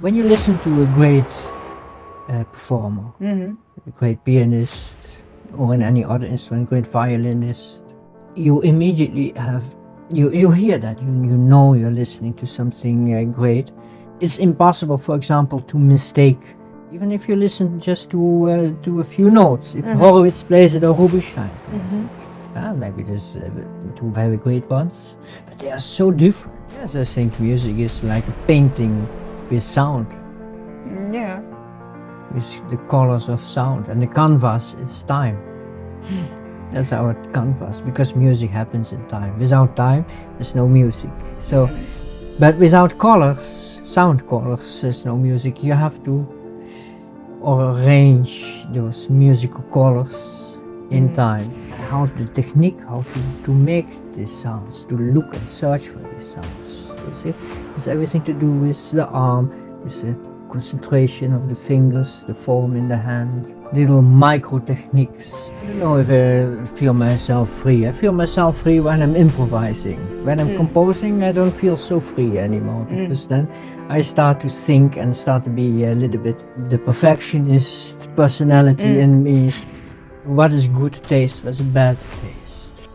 When you listen to a great performer, a great pianist, or in any other instrument, great violinist, you immediately have you hear that you know you're listening to something great. It's impossible, for example, to mistake, even if you listen just to a few notes. If Horowitz plays it or Rubinstein plays it, maybe there's two very great ones, but they are so different. Yes, I think music is like a painting with sound. Yeah. With the colors of sound, and the canvas is time. That's our canvas, because music happens in time. Without time, there's no music. So, but without colors, sound colors, there's no music. You have to arrange those musical colors in time. How the technique, how to make these sounds, to look and search for these sounds. It's everything to do with the arm, with the concentration of the fingers, the form in the hand, little micro techniques. I don't know if I feel myself free. I feel myself free when I'm improvising. When I'm composing, I don't feel so free anymore, because then I start to think and start to be a little bit the perfectionist personality in me. What is good taste, what's a bad taste?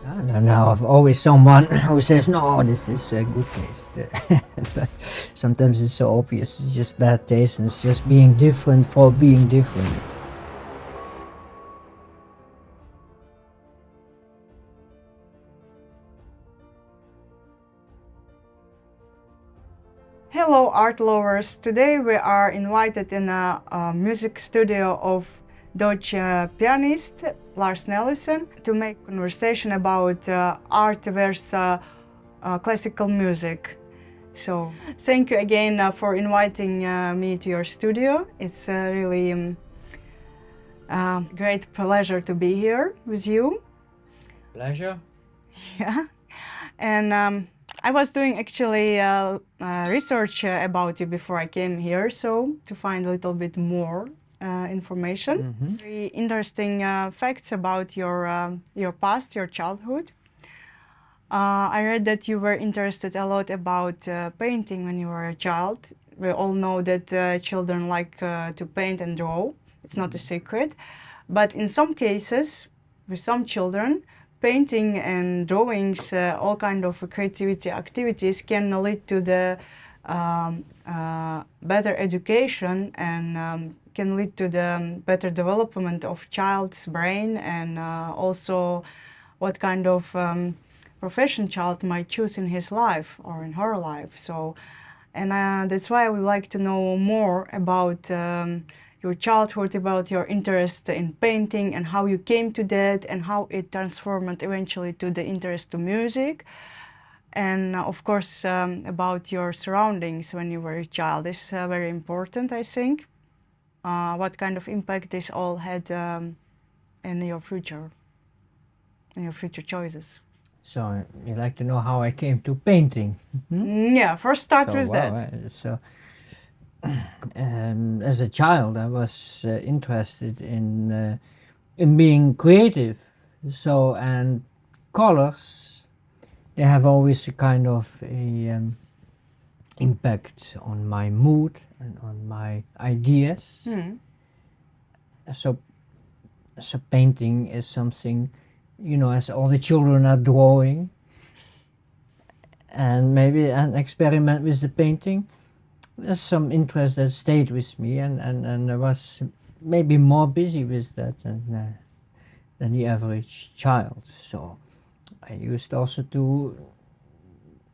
And now I've always someone who says, no, this is good taste. Sometimes it's so obvious, it's just bad taste, and it's just being different for being different. Hello, art lovers. Today we are invited in a music studio of Dutch pianist Lars Nelissen to make conversation about art versus classical music. So thank you again for inviting me to your studio. It's really great pleasure to be here with you. Pleasure. Yeah, and I was doing actually research about you before I came here, so to find a little bit more information. Very interesting facts about your past, your childhood. I read that you were interested a lot about painting when you were a child. We all know that children like to paint and draw. It's not a secret. But in some cases, with some children, painting and drawings, all kind of creativity activities can lead to the better education and can lead to the better development of child's brain, and also what kind of profession child might choose in his life or in her life. So, and that's why I would like to know more about your childhood, about your interest in painting and how you came to that and how it transformed eventually to the interest to music. And of course, about your surroundings when you were a child is very important, I think. What kind of impact this all had in your future choices? So you'd like to know how I came to painting? Yeah, first start with that. As a child, I was interested in being creative. So, and colors, they have always a kind of a impact on my mood and on my ideas. So painting is something, as all the children are drawing, and maybe an experiment with the painting. There's some interest that stayed with me, and I was maybe more busy with that than the average child. So I used also to,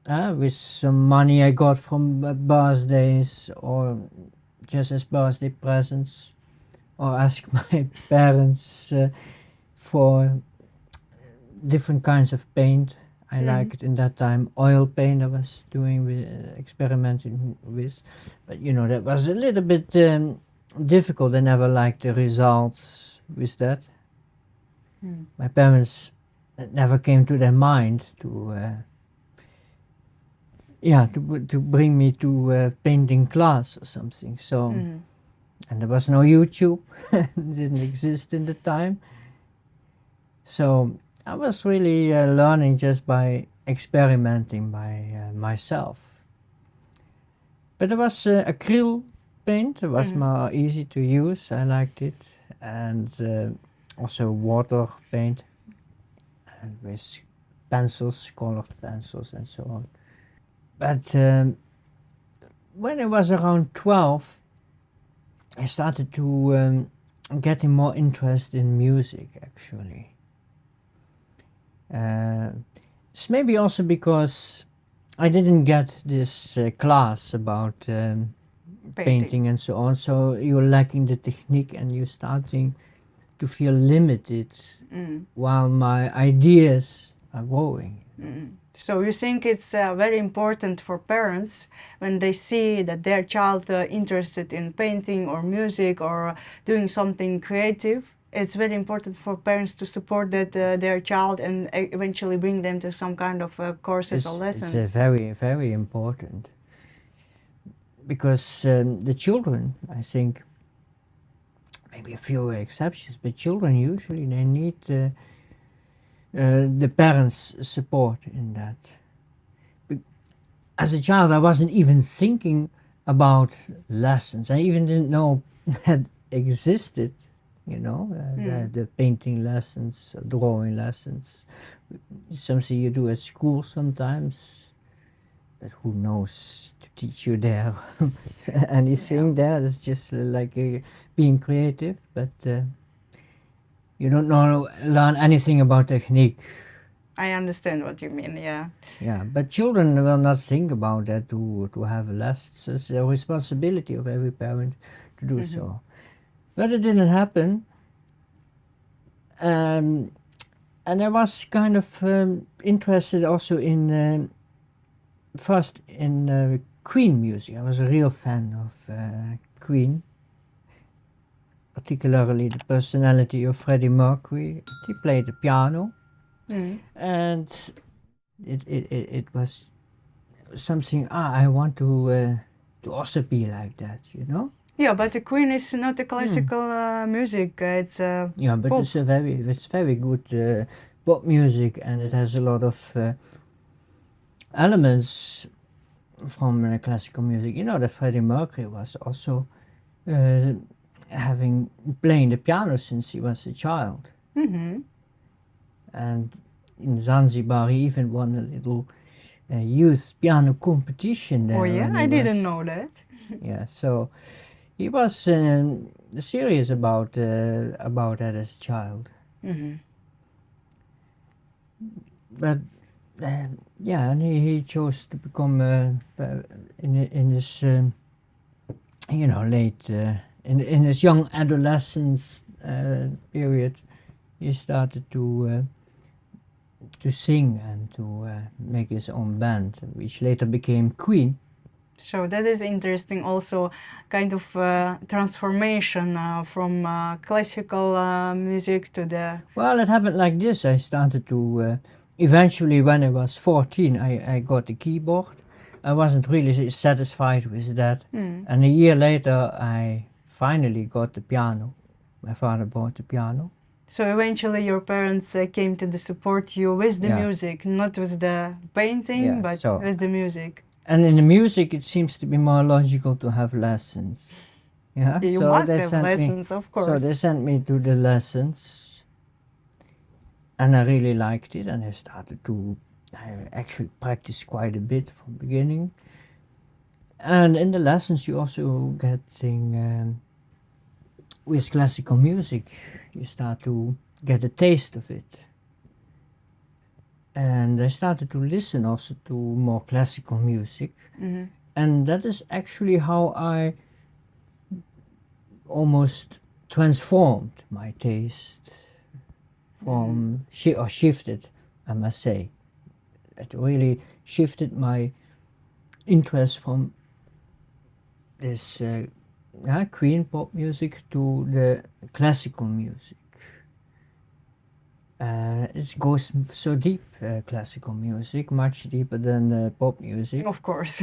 with some money I got from birthdays or just as birthday presents, or ask my parents for different kinds of paint. I liked in that time oil paint. I was doing experimenting with, but that was a little bit difficult. I never liked the results with that. My parents, it never came to their mind to bring me to a painting class or something. So, and there was no YouTube, it didn't exist in the time. So I was really learning just by experimenting by myself. But there was acrylic paint was more easy to use. I liked it, and also water paint, and with pencils, colored pencils, and so on. But when I was around 12, I started to getting more interest in music. Actually, it's maybe also because I didn't get this class about painting and so on, so you're lacking the technique and you're starting to feel limited while my ideas are growing. So you think it's very important for parents when they see that their child interested in painting or music or doing something creative? It's very important for parents to support that their child and eventually bring them to some kind of courses or lessons. It's very, very important, because the children, I think, maybe a few exceptions, but children usually they need the parents' support in that. As a child, I wasn't even thinking about lessons. I even didn't know that existed, the painting lessons, drawing lessons. Something you do at school sometimes, but who knows to teach you there anything there. It's just like being creative, but you don't learn anything about technique. I understand what you mean, yeah. Yeah, but children will not think about that to have lessons. It's a responsibility of every parent to do so. But it didn't happen. And I was kind of interested also in first in Queen music. I was a real fan of Queen, particularly the personality of Freddie Mercury. He played the piano, and it was something. I want to also be like that, Yeah, but the Queen is not a classical music. It's yeah, but pop. It's very good pop music, and it has a lot of elements from classical music. That Freddie Mercury was also having playing the piano since he was a child, and in Zanzibar he even won a little youth piano competition there. Oh yeah, I didn't know that. Yeah, so he was serious about that as a child. But yeah, and he chose to become in his late in his young adolescence period. He started to sing and to make his own band, which later became Queen. So that is interesting, also kind of transformation from classical music to the... Well, it happened like this. I started to, eventually when I was 14, I got a keyboard. I wasn't really satisfied with that. And a year later, I finally got the piano. My father bought the piano. So eventually your parents came to support you with the music, not with the painting, but with the music. And in the music, it seems to be more logical to have lessons. Yeah, you so must they have sent lessons, me, of course. So they sent me to the lessons, and I really liked it. And I started to, I actually practiced quite a bit from the beginning. And in the lessons, you also getting with classical music, you start to get a taste of it. And I started to listen also to more classical music. And that is actually how I almost transformed my taste from, or shifted, I must say. It really shifted my interest from this Queen pop music to the classical music. It goes so deep, classical music, much deeper than pop music. Of course.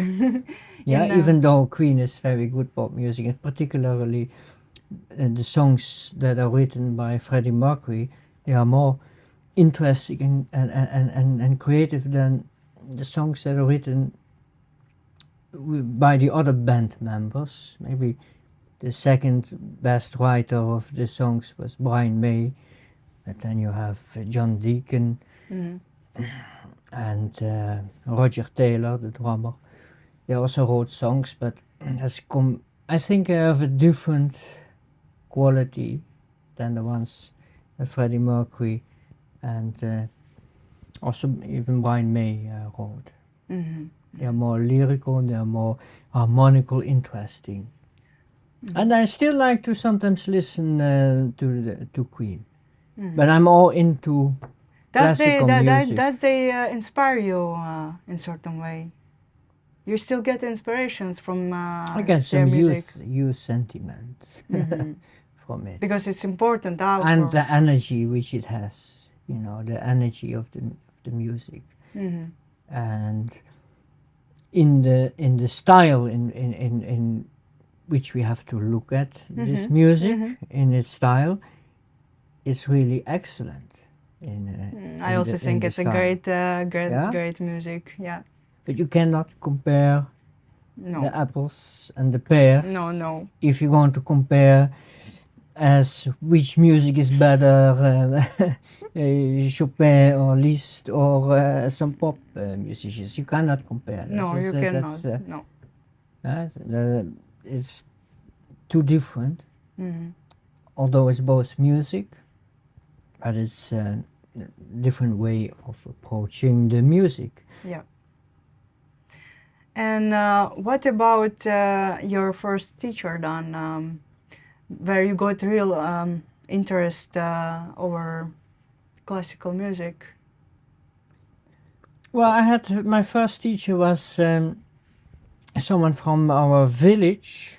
Yeah, even though Queen is very good pop music, and particularly the songs that are written by Freddie Mercury, they are more interesting and creative than the songs that are written by the other band members. Maybe The second best writer of the songs was Brian May, but then you have John Deacon and Roger Taylor, the drummer. They also wrote songs, but I think they have a different quality than the ones that Freddie Mercury and also even Brian May wrote. They are more lyrical, they are more harmonical, interesting. And I still like to sometimes listen to Queen, but I'm all into classical music. Does they inspire you in certain way? You still get inspirations from I get their some music youth sentiment from it, because it's important. and the energy which it has, you know, the energy of the music, and in the style in which we have to look at this music in its style, it's really excellent. I also think it's a great music. Yeah. But you cannot compare No. the apples and the pears. No. If you're going to compare as which music is better, Chopin or Liszt or some pop musicians, you cannot compare. No, you cannot. No. It's too different. Although it's both music, but it's a different way of approaching the music. Yeah. And what about your first teacher then, where you got real interest over classical music? Well, I had my first teacher was someone from our village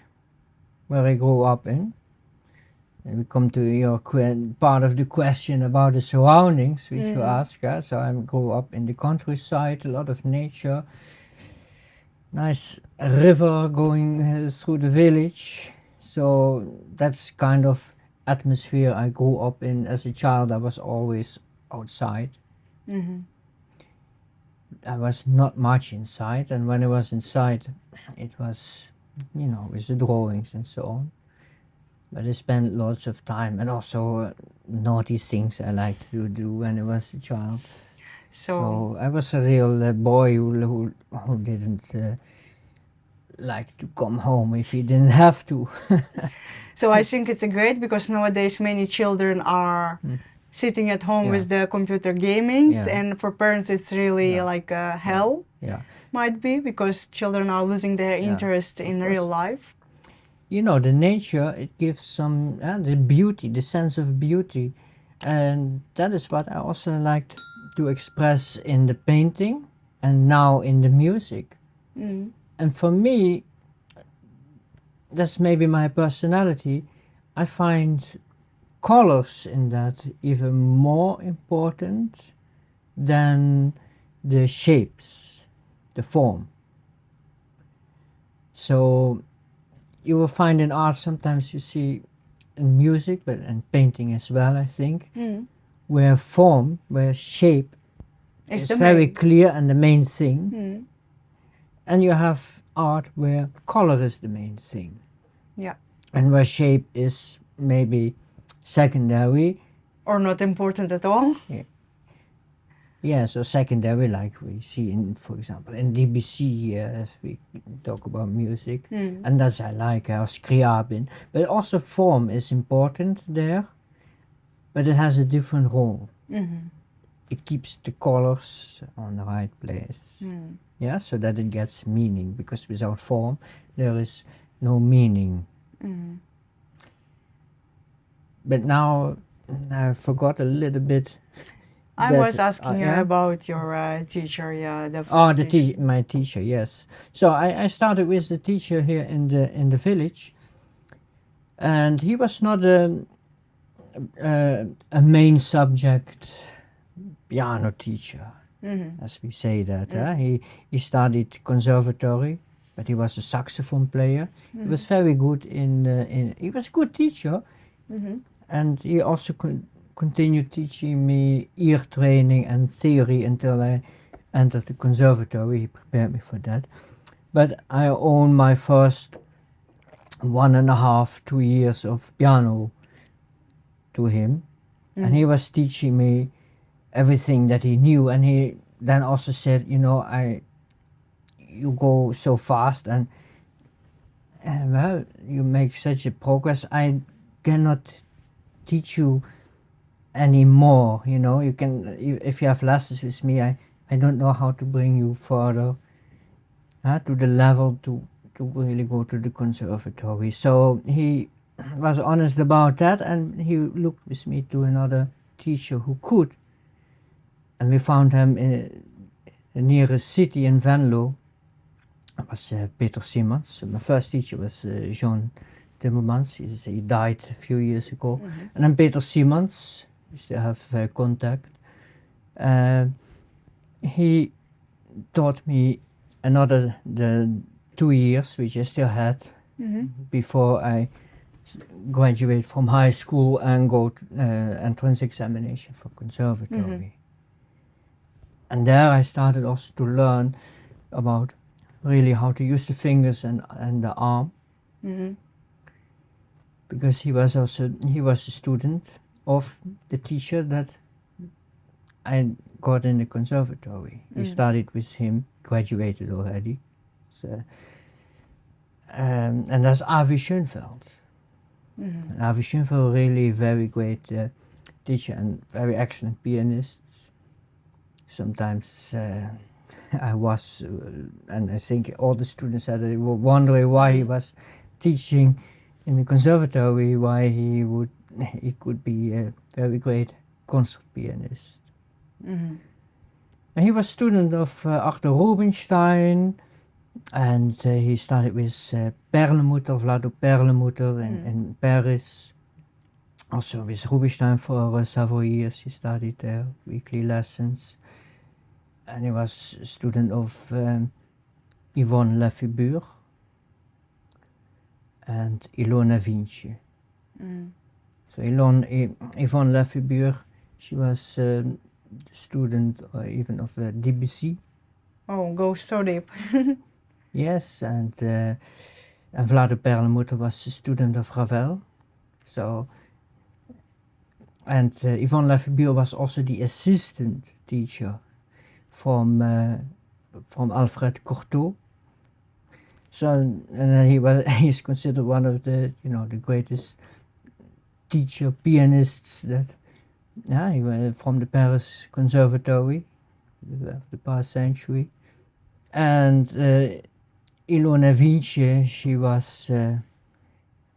where I grew up in. And we come to your part of the question about the surroundings which you ask. So I grew up in the countryside, a lot of nature. Nice river going through the village, so that's kind of atmosphere I grew up in. As a child I was always outside. I was not much inside, and when I was inside it was, you know, with the drawings and so on, but I spent lots of time, and also naughty things I liked to do when I was a child. So I was a real boy who didn't like to come home if he didn't have to. So I think it's great because nowadays many children are sitting at home with the computer gaming, and for parents it's really like hell. Might be because children are losing their interest in real life. You know, the nature, it gives some the beauty, the sense of beauty, and that is what I also liked to express in the painting and now in the music. And for me, that's maybe my personality, I find colors in that even more important than the shapes, the form. So you will find in art sometimes you see in music, but in painting as well, I think, where form, where shape is very clear and the main thing, and you have art where color is the main thing, and where shape is maybe secondary or not important at all. So secondary, like we see in, for example, in Debussy, as we talk about music, and that's I like, or Scriabin, but also form is important there, but it has a different role. It keeps the colors on the right place, so that it gets meaning, because without form there is no meaning. But now I forgot a little bit. I was asking you about your teacher, my teacher, yes. So I started with the teacher here in the village, and he was not a main subject piano teacher, as we say that. He studied conservatory, but he was a saxophone player. He was very good he was a good teacher, and he also continued teaching me ear training and theory until I entered the conservatory. He prepared me for that. But I own my first 1.5, 2 years of piano to him, and he was teaching me everything that he knew. And he then also said, you go so fast, and well, you make such a progress. I cannot teach you anymore. You can, if you have lessons with me, I don't know how to bring you further to the level to really go to the conservatory. So he was honest about that, and he looked with me to another teacher who could, and we found him in the nearest city in Venlo. It was Peter Simons. My first teacher was Jean Timmermans. He died a few years ago. And then Peter Simons, we still have contact. He taught me the 2 years which I still had before I graduate from high school and go to entrance examination for conservatory. And there I started also to learn about really how to use the fingers and the arm, because he was a student of the teacher that I got in the conservatory. We started with him, graduated already. So, and that's Avi Schoenfeld. Avi Schoenfeld, really very great teacher and very excellent pianist. Sometimes I was, and I think all the students said they were wondering why he was teaching in the conservatory, why he could be a very great concert pianist. And he was student of Arthur Rubinstein, and he started with Perlmutter, Vlado Perlmutter in Paris. Also with Rubinstein for several years he studied there, weekly lessons. And he was a student of Yvonne Lefebvre and Ilona Vinci. So Yvonne Lefebvre, she was a student even of Debussy. Oh, go so deep. Yes, and Vlado Perlmutter was a student of Ravel. So, and Yvonne Lefebvre was also the assistant teacher from Alfred Cortot. So, and he's considered one of the the greatest pianists that he was from the Paris Conservatory of the past century. And Ilona Vinci, she was I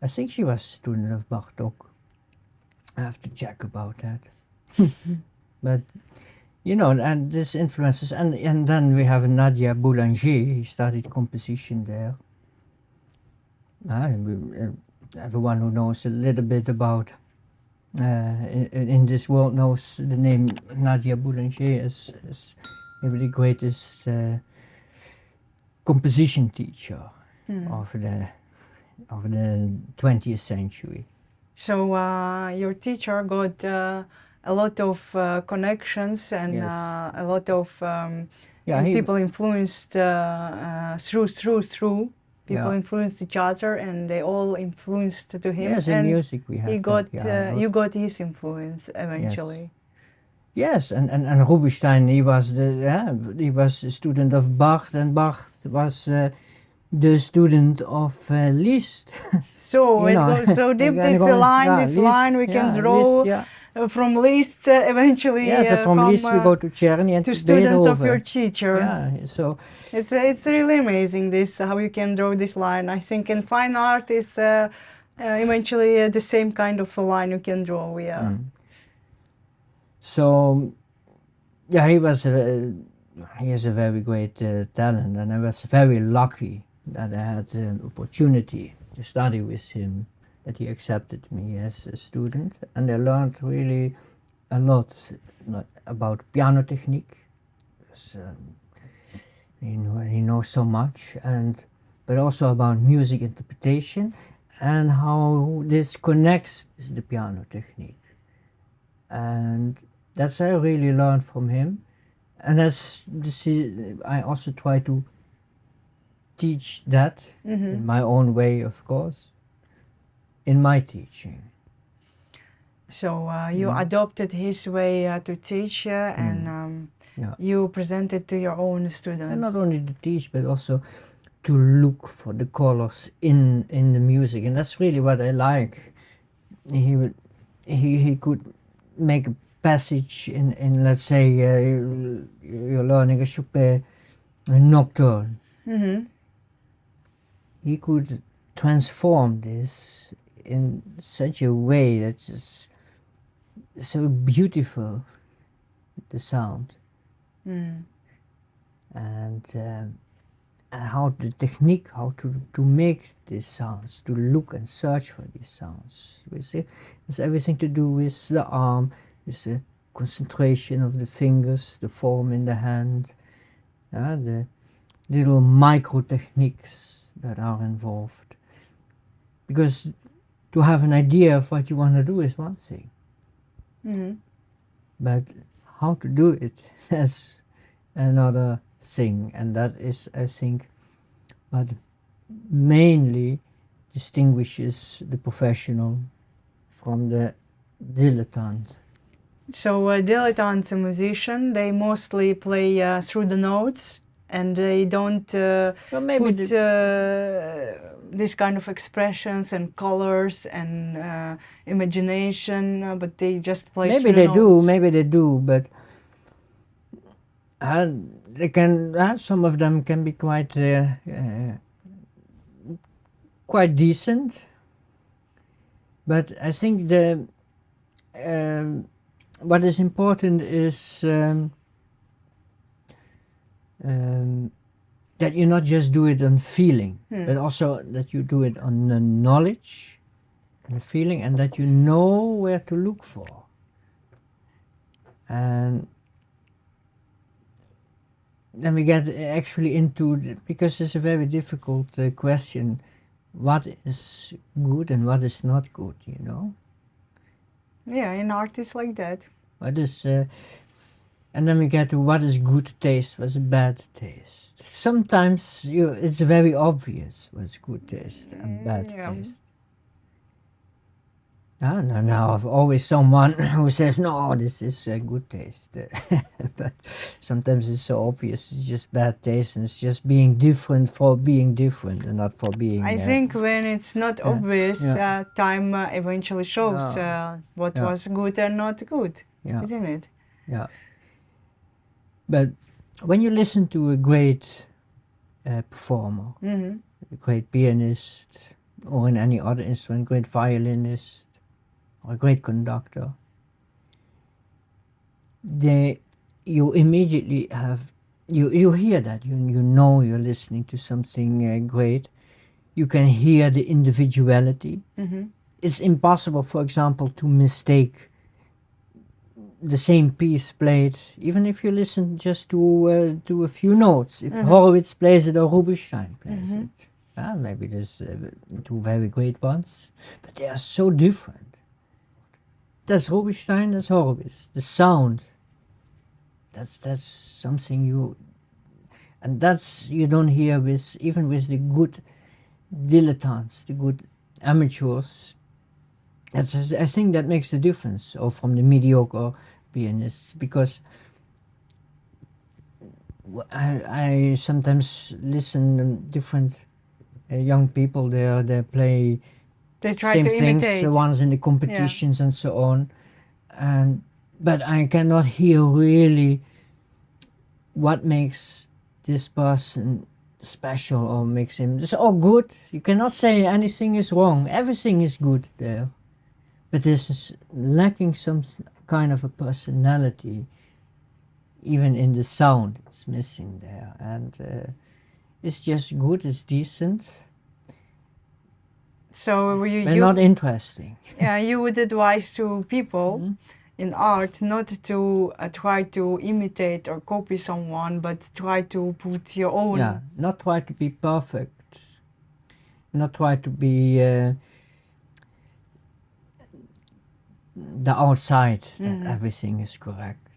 think she was a student of Bartók. I have to check about that. But and this influences, and then we have Nadia Boulanger. He studied composition there. Everyone who knows a little bit about in this world knows the name Nadia Boulanger as maybe the greatest composition teacher of the 20th century. So your teacher got a lot of connections and Yes. a lot of people influenced through. People influenced each other, and they all influenced to him. Yes, in music we have. You got his influence eventually. Yes, and Rubinstein, he was a student of Bach, and Bach was the student of Liszt. So it goes so deep. This line we can draw. Liszt, from Liszt eventually. So from Liszt we go to Czerny and to students Beethoven. of your teacher. Yeah, so it's really amazing this how you can draw this line. I think in fine art is eventually the same kind of a line you can draw. Yeah. So he has a very great talent, and I was very lucky that I had an opportunity to study with him, that he accepted me as a student, and I learned really a lot about piano technique. He knows so much, but also about music interpretation and how this connects with the piano technique. And that's I really learned from him, and I also try to teach that in my own way, of course. in my teaching. So you adopted his way to teach, and Yeah. you presented to your own students. And not only to teach, but also to look for the colors in the music, and that's really what I like. He could make a passage in let's say you're learning a Chopin a nocturne. Mm-hmm. He could transform this in such a way that's just so beautiful, the sound. Mm. And how the technique, how to make these sounds, to look and search for these sounds. We see it's everything to do with the arm, with the concentration of the fingers, the form in the hand, the little micro techniques that are involved. Because to have an idea of what you want to do is one thing, but how to do it is another thing, and that is, I think, what mainly distinguishes the professional from the dilettante. So a dilettante musician, they mostly play through the notes, and they don't Well, maybe put this kind of expressions and colors and imagination, but they just play maybe through they the do, notes. maybe they do, but they can. Some of them can be quite decent, but I think the what is important is that you not just do it on feeling, but also that you do it on the knowledge and the feeling, and that you know where to look for. And then we get actually into because it's a very difficult question, what is good and what is not good, you know? Yeah, in art it's like that. What is and then we get to what is good taste, what's bad taste. Sometimes it's very obvious what's good taste and bad taste. Now I've always someone who says, no, this is good taste. But sometimes it's so obvious, it's just bad taste, and it's just being different for being different and not for being... I think when it's not obvious, time eventually shows what was good and not good, isn't it? Yeah. But when you listen to a great performer, a great pianist, or in any other instrument, great violinist, or a great conductor, you immediately have, you hear that, you know you're listening to something great. You can hear the individuality. It's impossible, for example, to mistake the same piece played, even if you listen just to a few notes. If Horowitz plays it or Rubinstein plays it, maybe there's two very great ones, but they are so different. That's Rubinstein, that's Horowitz. The sound, that's something and that's you don't hear even with the good dilettantes, the good amateurs. I think that makes a difference, or from the mediocre pianists, because I sometimes listen to different young people. They play try same to things, imitate. the ones in the competitions and so on, but I cannot hear really what makes this person special or makes him. It's all good. You cannot say anything is wrong. Everything is good there. But there's lacking some kind of a personality, even in the sound. It's missing there, and it's just good. It's decent. So but not interesting. Yeah, you would advise to people in art not to try to imitate or copy someone, but try to put your own. Yeah, not try to be perfect. Not try to be. The outside, that everything is correct.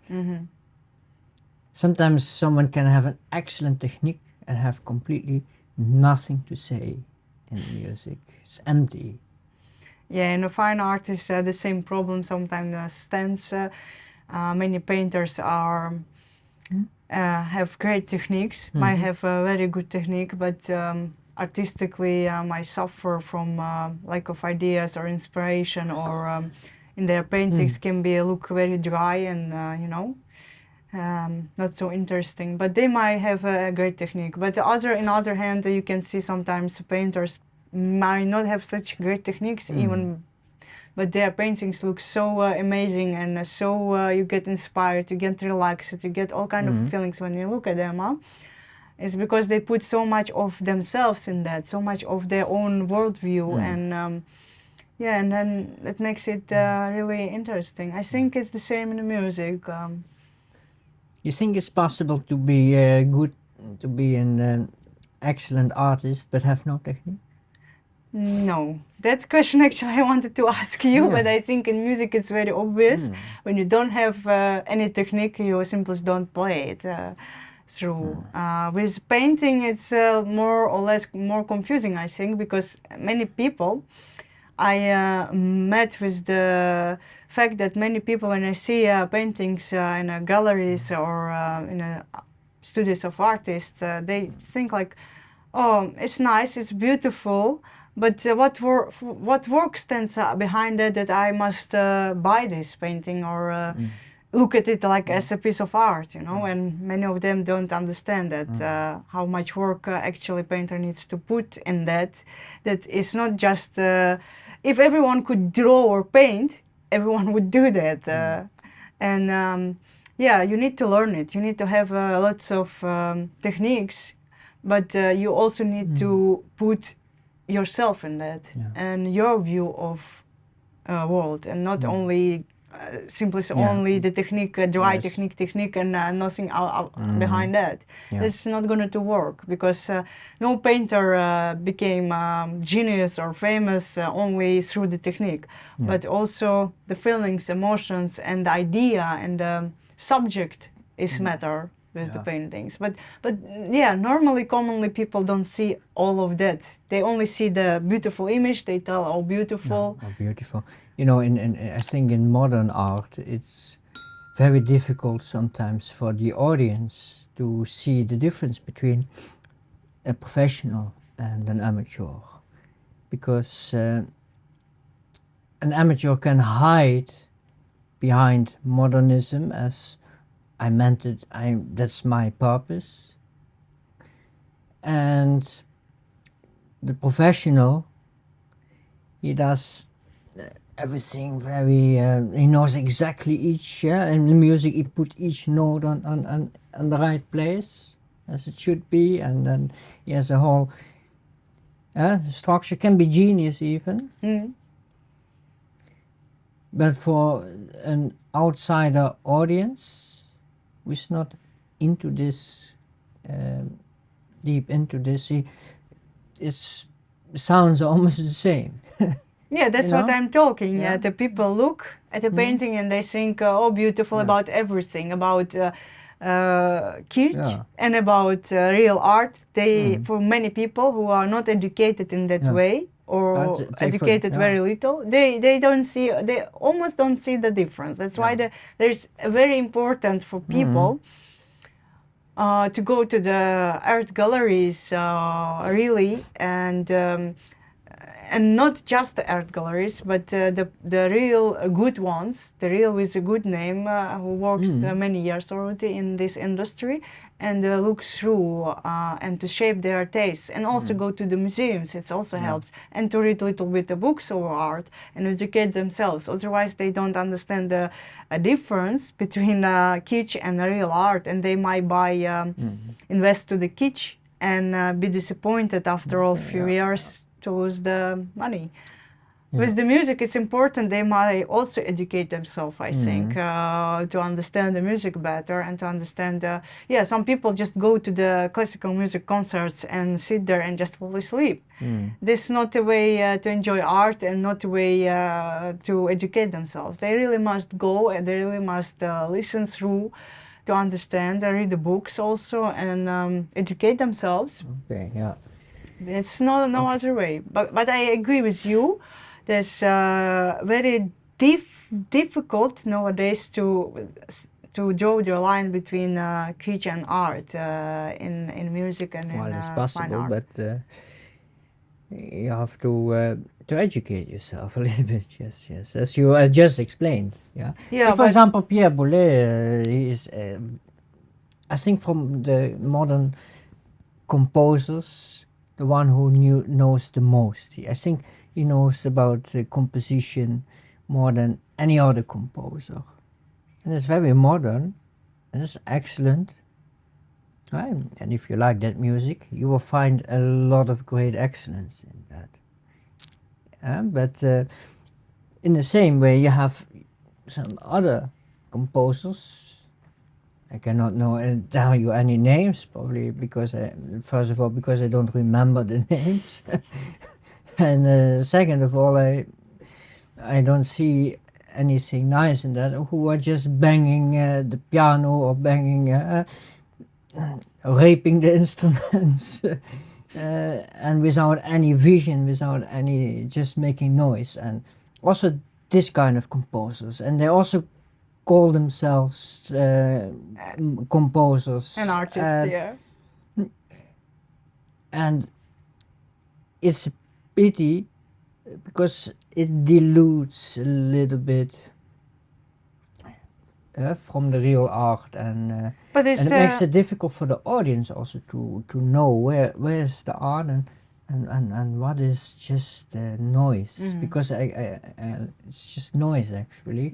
Sometimes someone can have an excellent technique and have completely nothing to say in music. It's empty. Yeah, and a fine art is the same problem sometimes stands. Many painters are have great techniques, might have a very good technique, but artistically might suffer from lack of ideas or inspiration, or in their paintings can be look very dry and not so interesting. But they might have a great technique. But in other hand, you can see sometimes painters might not have such great techniques even, but their paintings look so amazing, and so you get inspired, you get relaxed, you get all kind of feelings when you look at them. It's because they put so much of themselves in that, so much of their own worldview, and yeah, and then it makes it really interesting. I think it's the same in the music. You think it's possible to be good, to be an excellent artist, but have no technique? No, that question actually I wanted to ask you, but I think in music it's very obvious. When you don't have any technique, you simply don't play it through. With painting, it's more or less more confusing, I think, because many people, I met with the fact that many people, when I see paintings in galleries or in studios of artists, they think like, oh, it's nice, it's beautiful, but what work stands behind it that I must buy this painting or look at it like as a piece of art, and many of them don't understand that how much work actually painter needs to put in that it's not just if everyone could draw or paint, everyone would do that, and yeah, you need to learn it, you need to have lots of techniques, but you also need to put yourself in that and your view of world, and not only simply only the technique, dry technique, and nothing out behind that. It's not going to work, because no painter became genius or famous only through the technique, but also the feelings, emotions, and the idea and the subject is matter with the paintings. But yeah, commonly people don't see all of that. They only see the beautiful image. They tell, oh, beautiful. Oh, beautiful. I think in modern art, it's very difficult sometimes for the audience to see the difference between a professional and an amateur, because an amateur can hide behind modernism as I meant it, that's my purpose. And the professional, he does everything very, he knows exactly each, and the music, he put each note on the right place as it should be, and then he has a whole structure, can be genius even. But for an outsider audience, who's not into this, deep into this, it sounds almost the same. Yeah, that's what I'm talking. The people look at a painting and they think, oh, beautiful about everything, about kitsch and about real art. For many people who are not educated in that way, or educated very little, they don't see, they almost don't see the difference. That's why there's very important for people to go to the art galleries really, and not just the art galleries, but the real good ones, the real with a good name, who works many years already in this industry, and look through and to shape their tastes, and also go to the museums. It also helps, and to read a little bit the books over art and educate themselves. Otherwise, they don't understand the difference between kitsch and real art, and they might buy, invest to the kitsch, and be disappointed after all few years to lose the money. With the music, it's important they might also educate themselves, I think, to understand the music better, and to understand, some people just go to the classical music concerts and sit there and just fall asleep. This is not a way to enjoy art, and not a way to educate themselves. They really must go, and they really must listen through to understand, read the books also, and educate themselves. Okay, yeah. It's no other way. But I agree with you there's very difficult nowadays to draw the line between kitsch and art in music and Well, in it's fine possible, art. but you have to educate yourself a little bit. Yes, yes, as you just explained. Yeah. Yeah, For but example, Pierre Boulez, is, I think, from the modern composers, the one who knows the most. I think he knows about composition more than any other composer, and it's very modern, and it's excellent. Right? And if you like that music, you will find a lot of great excellence in that. But in the same way, you have some other composers. I cannot tell you any names, probably because first of all, because I don't remember the names, and second of all, I don't see anything nice in that. Who are just banging the piano or banging, raping the instruments. And without any vision, without any, just making noise. And also this kind of composers, and they also call themselves composers an artist, yeah. And it's a pity because it dilutes a little bit from the real art, and it makes it difficult for the audience also to know where's the art and what is just noise, because it's just noise actually.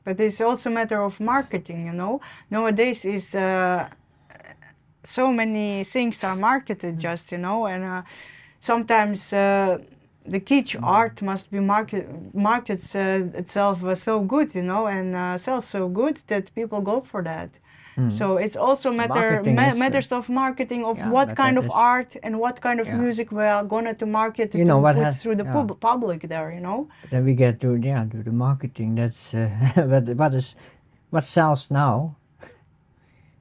But it's also a matter of marketing, you know. Nowadays is so many things are marketed just, you know, and sometimes the kitsch art must be markets itself so good, you know, and sells so good that people go for that. So it's also matters of marketing of what kind of art and what kind of music we are gonna to market to put through the public there, you know. Then we get to the marketing. That's what sells now.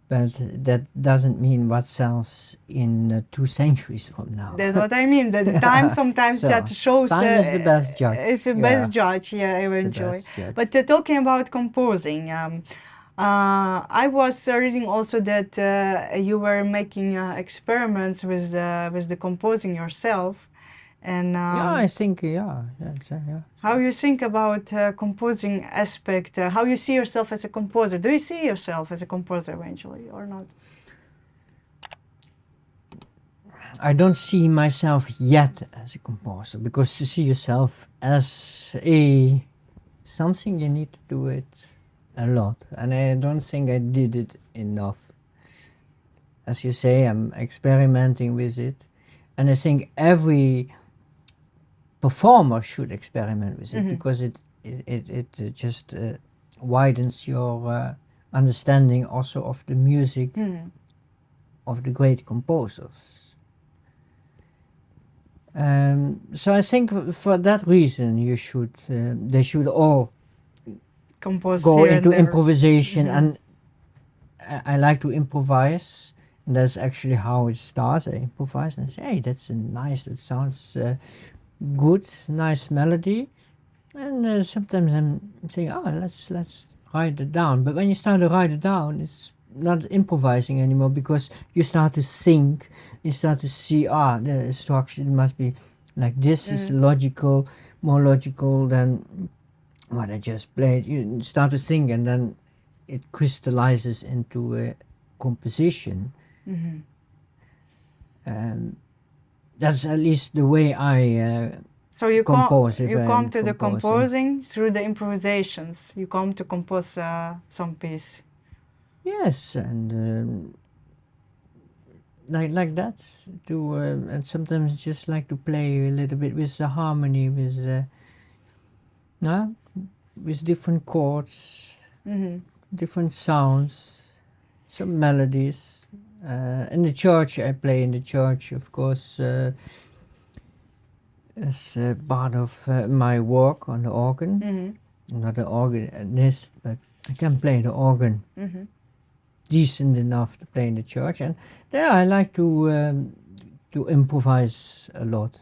But that doesn't mean what sells in 2 centuries from now. That's what I mean. The time sometimes so, that shows. Time is the best judge. It's the best judge, yeah, eventually. Judge. But talking about composing, I was reading also that you were making experiments with the composing yourself, and yeah, I think yeah. How you think about composing aspect? How you see yourself as a composer? Do you see yourself as a composer eventually or not? I don't see myself yet as a composer, because to see yourself as something, you need to do it a lot, and I don't think I did it enough. As you say, I'm experimenting with it, and I think every performer should experiment with it, because it just widens your understanding also of the music of the great composers. So I think for that reason they should all go into improvisation, and I like to improvise, and that's actually how it starts. I improvise and I say, hey, that's nice, that sounds good, nice melody, and sometimes I'm saying, oh, let's write it down. But when you start to write it down, it's not improvising anymore, because you start to think, you start to see, the structure must be like this, is logical, more logical than what I just played. You start to think, and then it crystallizes into a composition. That's at least the way I so you compose. You come to the composing through the improvisations. You come to compose some piece. Yes, and like that. And sometimes just like to play a little bit with the harmony, with different chords, different sounds, some melodies. In the church, I play in the church, of course, as part of my work on the organ. I'm not an organist, but I can play the organ decent enough to play in the church, and there I like to improvise a lot.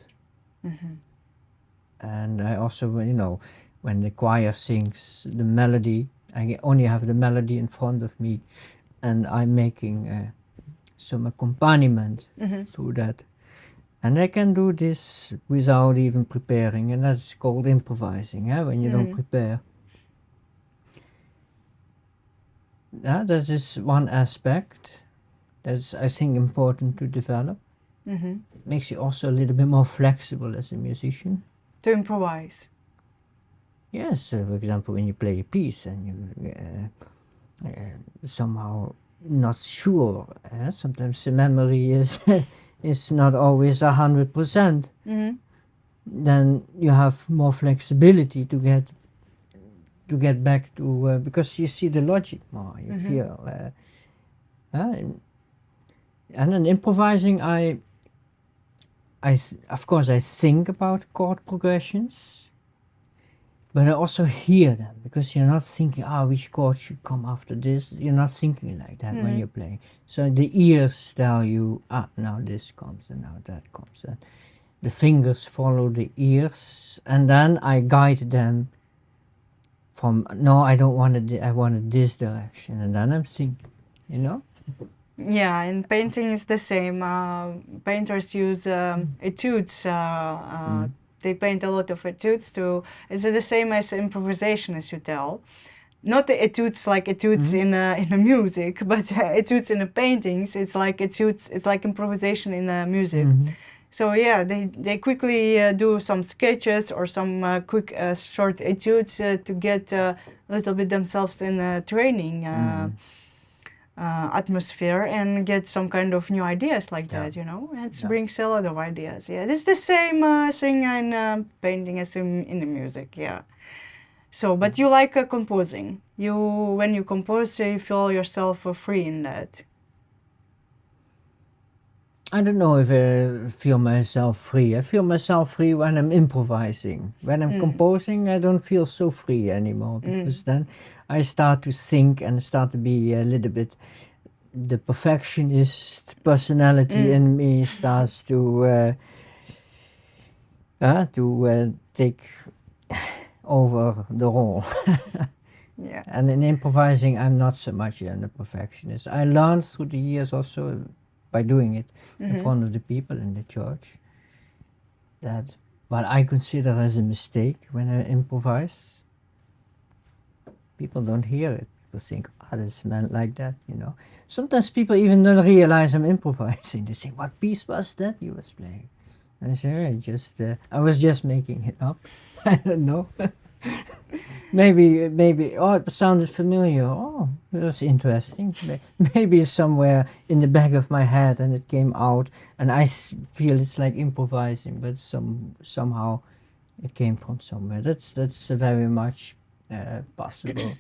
And I also, you know, when the choir sings the melody, I only have the melody in front of me, and I'm making some accompaniment through that. And I can do this without even preparing, and that's called improvising, when you don't prepare. That is one aspect that's, I think, important to develop. Makes you also a little bit more flexible as a musician. To improvise. Yes, for example, when you play a piece and you somehow not sure, sometimes the memory is is not always 100%. Then you have more flexibility to get back to because you see the logic more. You feel, and in improvising, of course I think about chord progressions, but I also hear them, because you're not thinking, which chord should come after this. You're not thinking like that when you're playing. So the ears tell you, now this comes and now that comes. And the fingers follow the ears, and then I guide them from, no, I don't want it, I want it this direction, and then I'm thinking, you know? Yeah, in painting it's the same. Painters use etudes. They paint a lot of etudes to. It's the same as improvisation, as you tell. Not the etudes like etudes in a music, but etudes in the paintings. It's like etudes. It's like improvisation in the music. So yeah, they quickly do some sketches or some quick short etudes to get a little bit themselves in training atmosphere and get some kind of new ideas like that, you know. It brings a lot of ideas. Yeah, it's the same thing in painting as in the music. Yeah. So, but you like composing. When you compose, you feel yourself free in that. I don't know if I feel myself free. I feel myself free when I'm improvising. When I'm composing, I don't feel so free anymore, because then I start to think and start to be a little bit, the perfectionist personality in me starts to take over the role. Yeah. And in improvising, I'm not so much a perfectionist. I learned through the years also, by doing it in front of the people in the church, that what I consider as a mistake when I improvise, people don't hear it. People think, this meant like that, you know. Sometimes people even don't realize I'm improvising. They think, what piece was that you was playing? And I say, I was just making it up. I don't know. Maybe, it sounded familiar. That's interesting. Maybe it's somewhere in the back of my head and it came out, and I feel it's like improvising, but somehow it came from somewhere. That's very much possible.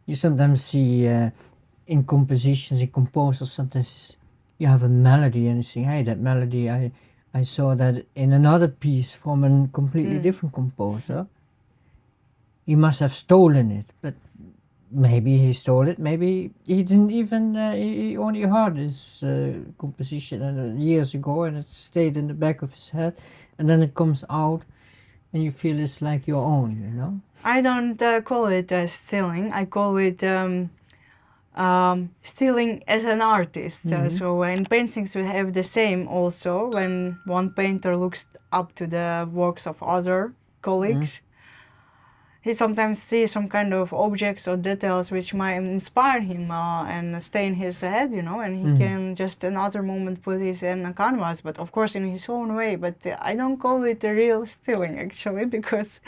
You sometimes see in compositions, in composers, sometimes you have a melody and you think, hey, that melody, I saw that in another piece from a completely different composer. He must have stolen it, but maybe he stole it, maybe he didn't even, he only heard his composition years ago, and it stayed in the back of his head, and then it comes out and you feel it's like your own, you know? I don't call it stealing. I call it stealing as an artist. So in paintings we have the same also. When one painter looks up to the works of other colleagues, he sometimes sees some kind of objects or details which might inspire him and stay in his head, you know, and he can just another moment put this in a canvas, but of course in his own way. But I don't call it a real stealing, actually, because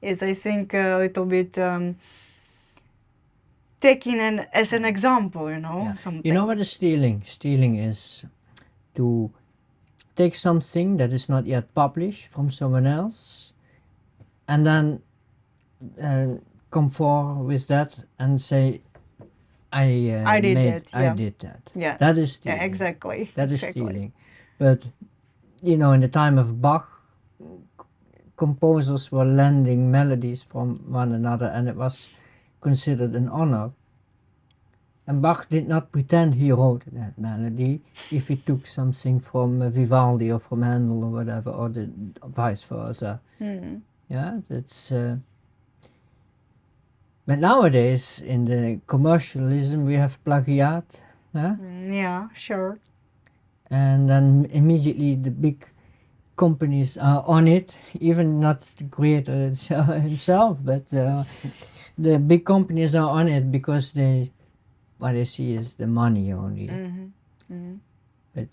it's, I think, a little bit taken as an example, you know. Yeah. Something. You know what is stealing? Stealing is to take something that is not yet published from someone else, and then come forward with that and say, I did that. Yeah. That is stealing. Yeah, exactly. That is stealing. But, you know, in the time of Bach, composers were lending melodies from one another, and it was considered an honor. And Bach did not pretend he wrote that melody if he took something from Vivaldi or from Handel or whatever, or vice versa. Yeah, that's. But nowadays, in the commercialism, we have plagiat, yeah? Yeah, sure. And then immediately the big companies are on it, even not the creator himself, but the big companies are on it because what they see is the money only. But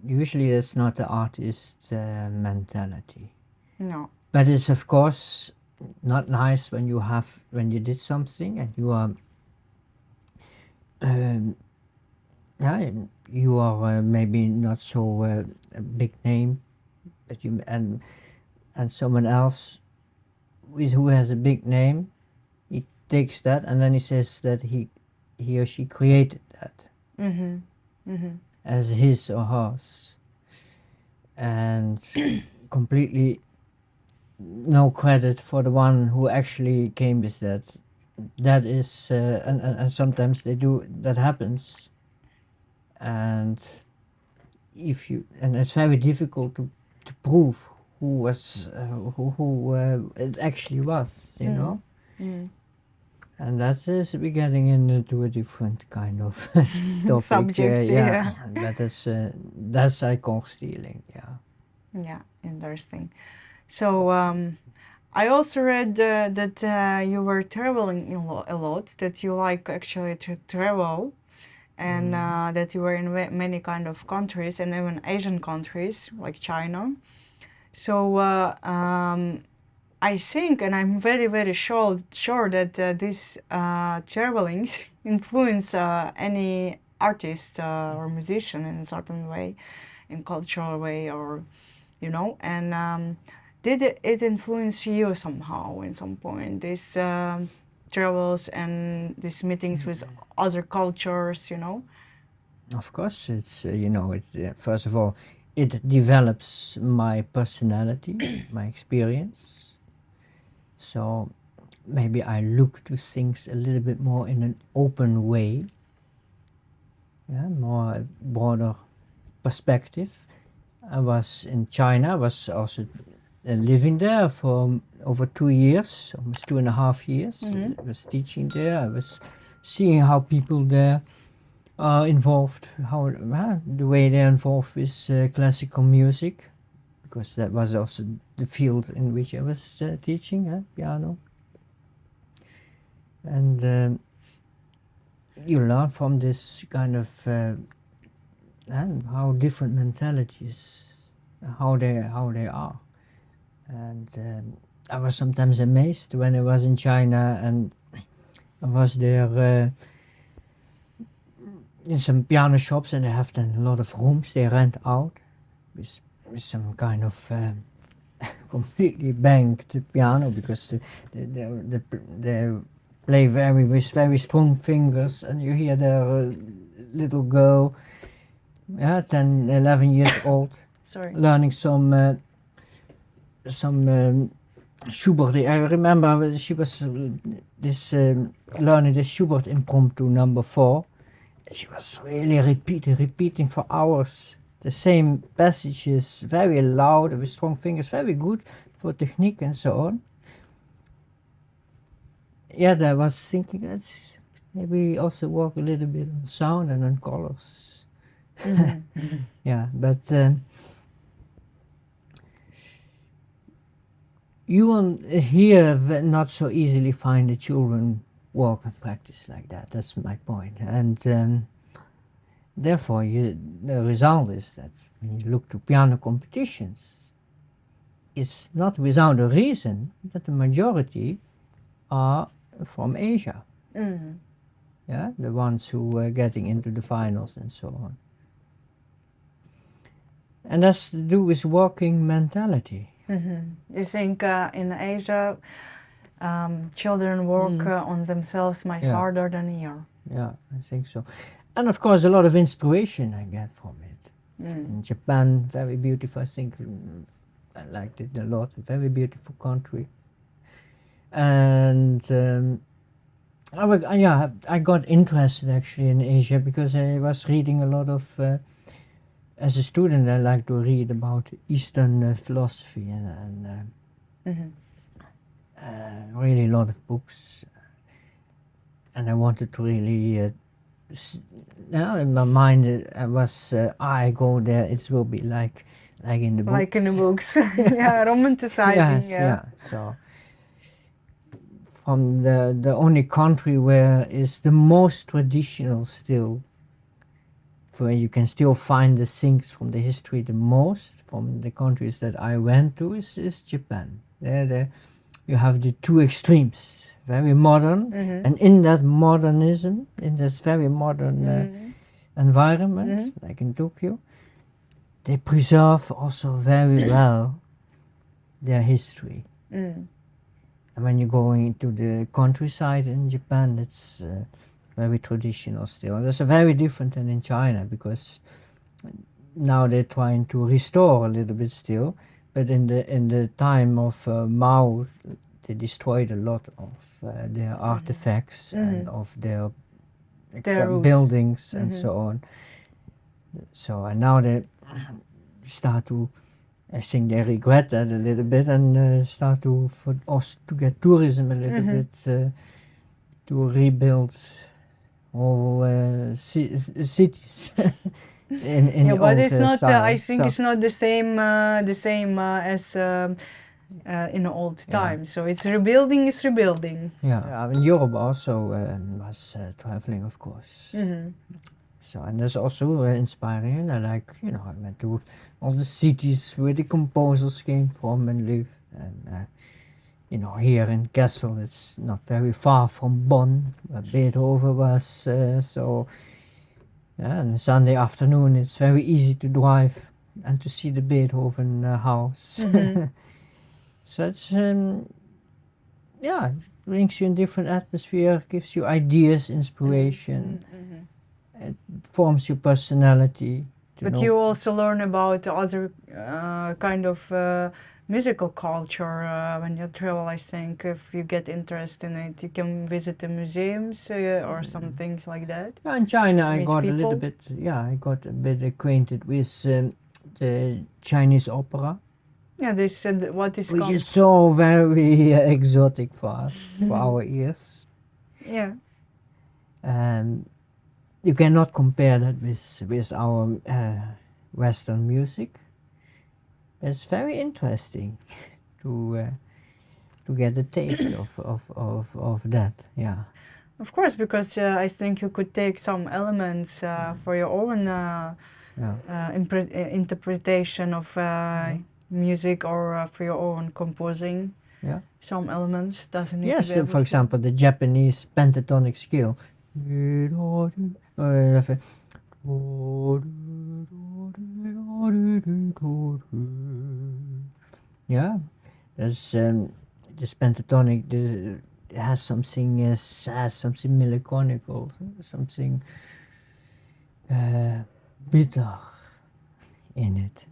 usually that's not the artist mentality. No. But it's of course not nice when you did something and you are yeah, you are maybe not so a big name, but you and someone else who has a big name, he takes that and then he says that he or she created that as his or hers, and completely no credit for the one who actually came with that. That is, and sometimes that happens, and it's very difficult to prove who was who it actually was, you know. And that is we're getting into a different kind of topic. Subject, yeah. But that's icon stealing, yeah. Yeah, interesting. So I also read that you were traveling a lot, that you like actually to travel, and that you were in many kind of countries, and even Asian countries like China. So I think, and I'm very, very sure that these travelings influence any artist or musician in a certain way, in cultural way, or you know. And did it influence you somehow in some point? These travels and these meetings with other cultures, you know. Of course, it's first of all, it develops my personality, my experience. So maybe I look to things a little bit more in an open way, yeah, more broader perspective. I was in China. I was also living there for over 2 years, almost 2.5 years. I was teaching there. I was seeing how people there are involved, how the way they're involved with classical music, because that was also the field in which I was teaching, piano. And you learn from this kind of how different mentalities, how they are. And I was sometimes amazed when I was in China and I was there in some piano shops, and they have then a lot of rooms they rent out with some kind of completely banged piano, because they play with very strong fingers, and you hear their little girl, 10, 11 years old, learning some Schubert. I remember she was learning the Schubert Impromptu number 4. She was really repeating for hours the same passages, very loud with strong fingers, very good for technique and so on. Yeah, I was thinking that's maybe also work a little bit on sound and on colors. Yeah, but you will here not so easily find the children work and practice like that. That's my point. And therefore, the result is that when you look to piano competitions, it's not without a reason that the majority are from Asia. Yeah, the ones who are getting into the finals and so on. And that's to do with working mentality. You think in Asia, children work on themselves much harder than here? Yeah, I think so. And of course, a lot of inspiration I get from it. In Japan, very beautiful. I think I liked it a lot. A very beautiful country. And I got interested actually in Asia because I was reading a lot of. As a student, I like to read about Eastern philosophy, and Really a lot of books, and I wanted to really. Now in my mind, I was I go there. It will be like in the book. Like in the books. Yeah, romanticizing. Yes, Yeah. So from the only country where is the most traditional still, where you can still find the things from the history the most from the countries that I went to is Japan. There you have the two extremes, very modern, and in that modernism, in this very modern environment, like in Tokyo, they preserve also very well their history. And when you go into the countryside in Japan, it's very traditional still. That's very different than in China, because now they're trying to restore a little bit still, but in the time of Mao, they destroyed a lot of their artifacts and of their buildings and so on. So and now they start to, I think they regret that a little bit, and start to for us to get tourism a little bit to rebuild whole cities. in Yeah, the but old, it's not. style. I think it's not the same. As in old times. So it's rebuilding. It's rebuilding. Yeah, in Europe also was traveling, of course. So and that's also inspiring. I like, I went to all the cities where the composers came from and lived, and here in Kassel, it's not very far from Bonn, where Beethoven was. So on Sunday afternoon, it's very easy to drive and to see the Beethoven house. So it's it brings you in different atmosphere, gives you ideas, inspiration. It forms your personality. But you also learn about other kind of musical culture when you travel. I think if you get interested in it, you can visit the museums or some things like that. Yeah, in China, I Meet got people. a little bit. Yeah, I got a bit acquainted with the Chinese opera, Yeah, they said what is which called. is so very exotic for us, for our ears. Yeah. You cannot compare that with our Western music. It's very interesting to get a taste of that. Yeah. Of course, because I think you could take some elements for your own interpretation of music, or for your own composing. Yeah. Some elements doesn't need Yes, to be for example, the Japanese pentatonic scale. Yeah, there's this pentatonic. It has something sad, something melancholical, something bitter in it.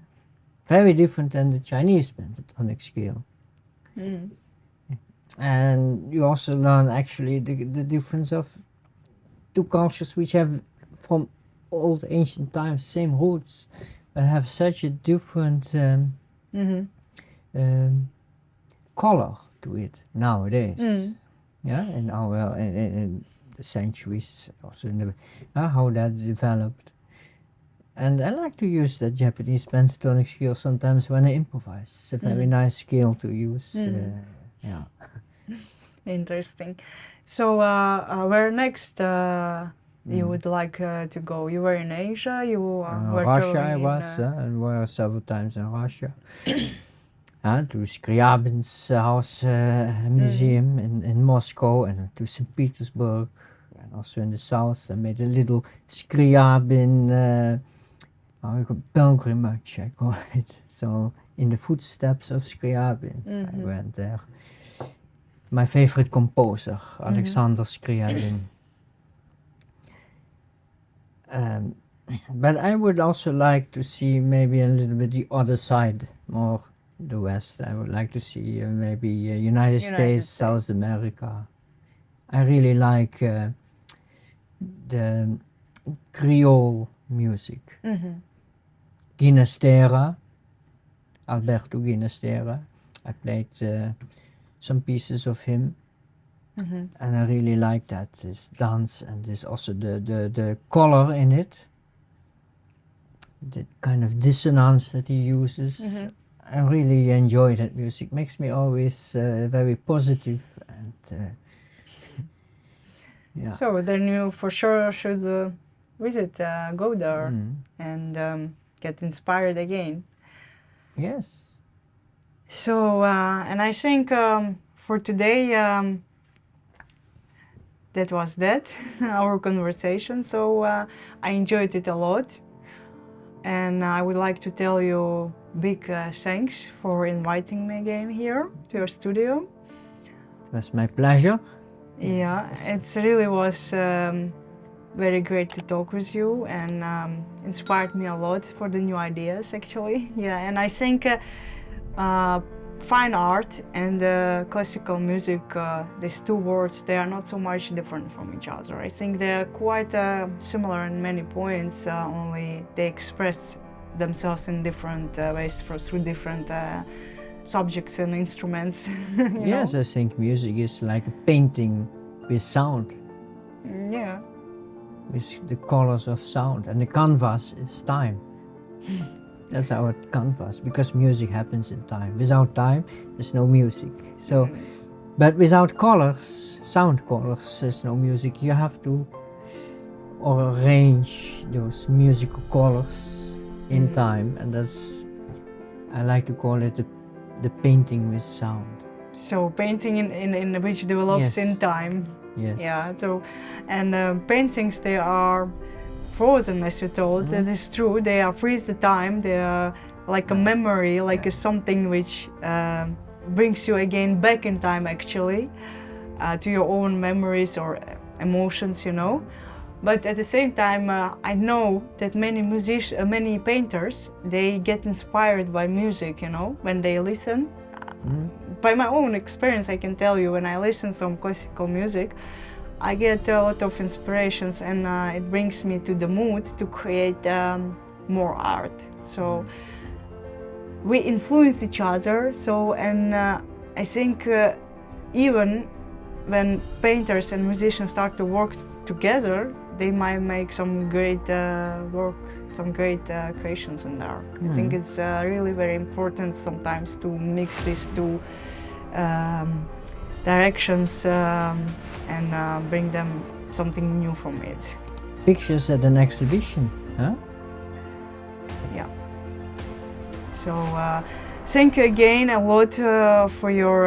Very different than the Chinese pentatonic scale. And you also learn actually the difference of two cultures which have from old ancient times same roots, but have such a different color to it nowadays. Yeah, in our in the centuries, also in the how that developed. And I like to use the Japanese pentatonic scale sometimes when I improvise. It's a very nice scale to use. Yeah. Interesting. So where next you would like to go? You were in Asia. You were Russia. traveling I was and were several times in Russia. To Scriabin's house museum in Moscow, and to St. Petersburg, and also in the south. I made a little Scriabin pilgrimage, I call it. So in the footsteps of Scriabin, I went there. My favorite composer, Alexander Scriabin. But I would also like to see maybe a little bit the other side, more the West. I would like to see maybe United States, South America. I really like the Creole music. Ginastera, Alberto Ginastera. I played some pieces of him, Mhm. and I really like that, this dance, and this also the color in it, the kind of dissonance that he uses. Mhm. I really enjoy that music. Makes me always very positive and yeah. So then you for sure should visit, go there, Mm. and get inspired again. Yes. So and I think for today that was that our conversation. So I enjoyed it a lot, and I would like to tell you big thanks for inviting me again here to your studio. It was my pleasure. Yeah, it really was very great to talk with you, and inspired me a lot for the new ideas actually. Yeah, and I think fine art and classical music, these two words, they are not so much different from each other. I think they are quite similar in many points, only they express themselves in different ways through different subjects and instruments. you Yes, know? I think music is like a painting with sound, Yeah. with the colors of sound, and the canvas is time. That's our canvas, because music happens in time. Without time, there's no music. So, but without colors, sound colors, there's no music. You have to arrange those musical colors in time, and that's, I like to call it the painting with sound. So painting in which develops Yes. in time. Yes. Yeah. So, and paintings, they are frozen, as you told. That is true. They are freeze the time. They are like a memory, like a something which brings you again back in time, actually, to your own memories or emotions, you know. But at the same time, I know that many painters, they get inspired by music, you know, when they listen. By my own experience, I can tell you, when I listen some classical music, I get a lot of inspirations, and it brings me to the mood to create more art. So we influence each other. So, and I think even when painters and musicians start to work together, they might make some great work, some great creations in there. I think it's really very important sometimes to mix these two directions and bring them something new from it. Pictures at an exhibition, huh? Yeah. So thank you again a lot for your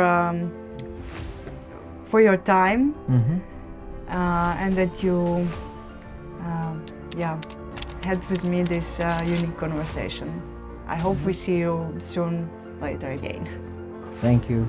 time, and that you had with me this unique conversation. I hope we see you soon later again. Thank you.